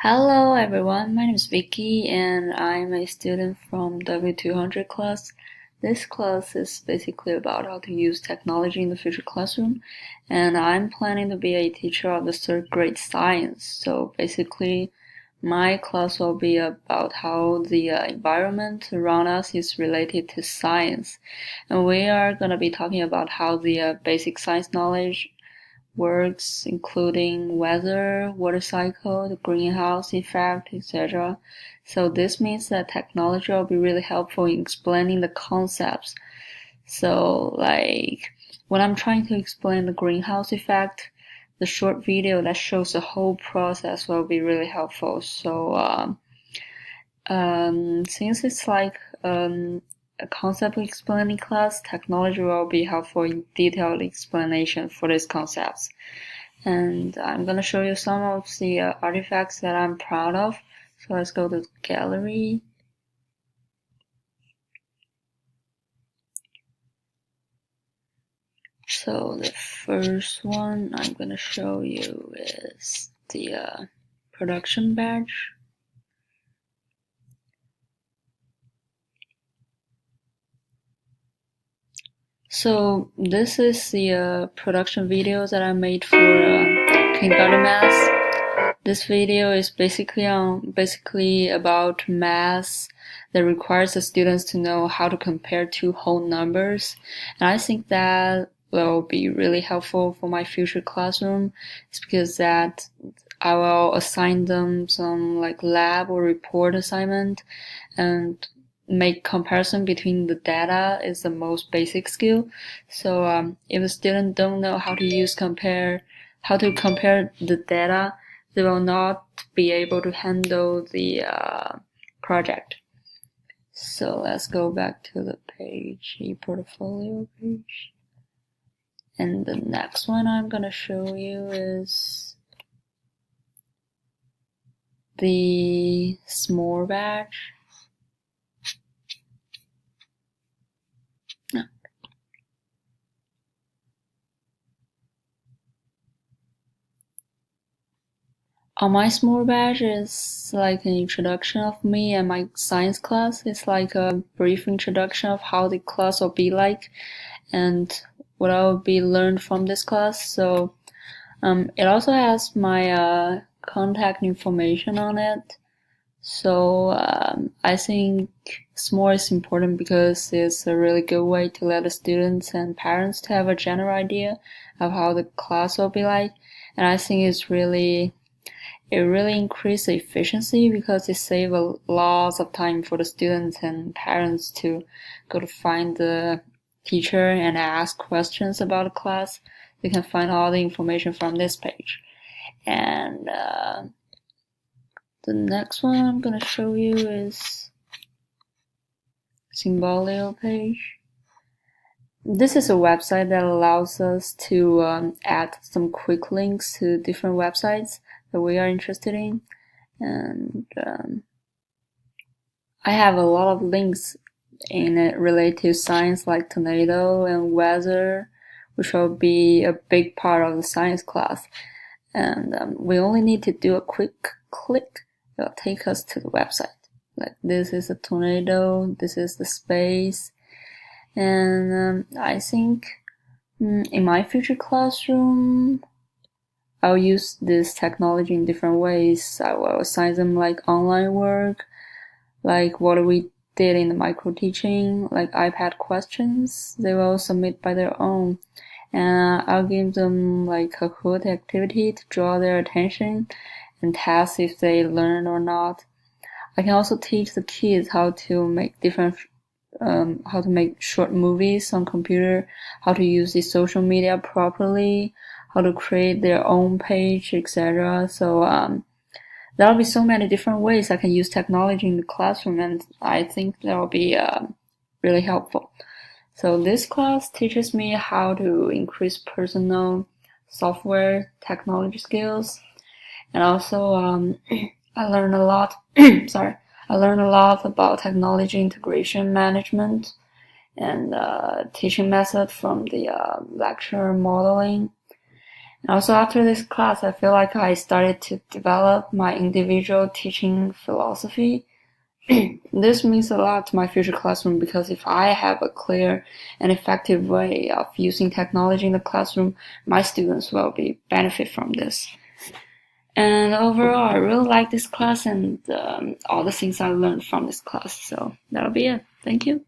Hello everyone, my name is Vicky and I'm a student from W200 class. This class is basically about how to use technology in the future classroom, and I'm planning to be a teacher of the third grade science. So basically, my class will be about how the environment around us is related to science. And we are going to be talking about how the basic science knowledge works, including weather, water cycle, the greenhouse effect, etc. So this means that technology will be really helpful in explaining the concepts. So like when I'm trying to explain the greenhouse effect, the short video that shows the whole process will be really helpful. So since it's like a concept explaining class, technology will be helpful in detailed explanation for these concepts. And I'm gonna show you some of the artifacts that I'm proud of. So let's go to gallery. So the first one I'm gonna show you is the production badge. So this is the production video that I made for kindergarten math. This video is basically about math that requires the students to know how to compare two whole numbers, and I think that will be really helpful for my future classroom. It's because that I will assign them some like lab or report assignment, and make comparison between the data is the most basic skill. So if a student don't know how to compare the data, they will not be able to handle the project. So let's go back to the page, e-portfolio page. And the next one I'm gonna show you is the s'more badge. On my s'more badge is like an introduction of me and my science class. It's like a brief introduction of how the class will be like and what I will be learned from this class. So it also has my contact information on it. So I think s'more is important because it's a really good way to let the students and parents to have a general idea of how the class will be like. And I think it really increases the efficiency because it saves a lot of time for the students and parents to go to find the teacher and ask questions about the class. They can find all the information from this page. And the next one I'm going to show you is Symbolio page. This is a website that allows us to add some quick links to different websites that we are interested in, and I have a lot of links in it related to science like tornado and weather, which will be a big part of the science class. And we only need to do a quick click. It will take us to the website. Like this is a tornado, this is the space, and I think in my future classroom I'll use this technology in different ways. I will assign them like online work, like what we did in the micro teaching, like iPad questions. They will submit by their own. And I'll give them like a Kahoot activity to draw their attention and test if they learn or not. I can also teach the kids how to make how to make short movies on computer, how to use the social media properly, how to create their own page, etc. So there'll be so many different ways I can use technology in the classroom, and I think that'll be really helpful. So this class teaches me how to increase personal software technology skills, and also I learned a lot. I learned a lot about technology integration management and teaching method from the lecture modeling. And also after this class, I feel like I started to develop my individual teaching philosophy. This means a lot to my future classroom because if I have a clear and effective way of using technology in the classroom, my students will be benefit from this. And overall, I really like this class and all the things I learned from this class. So that'll be it. Thank you.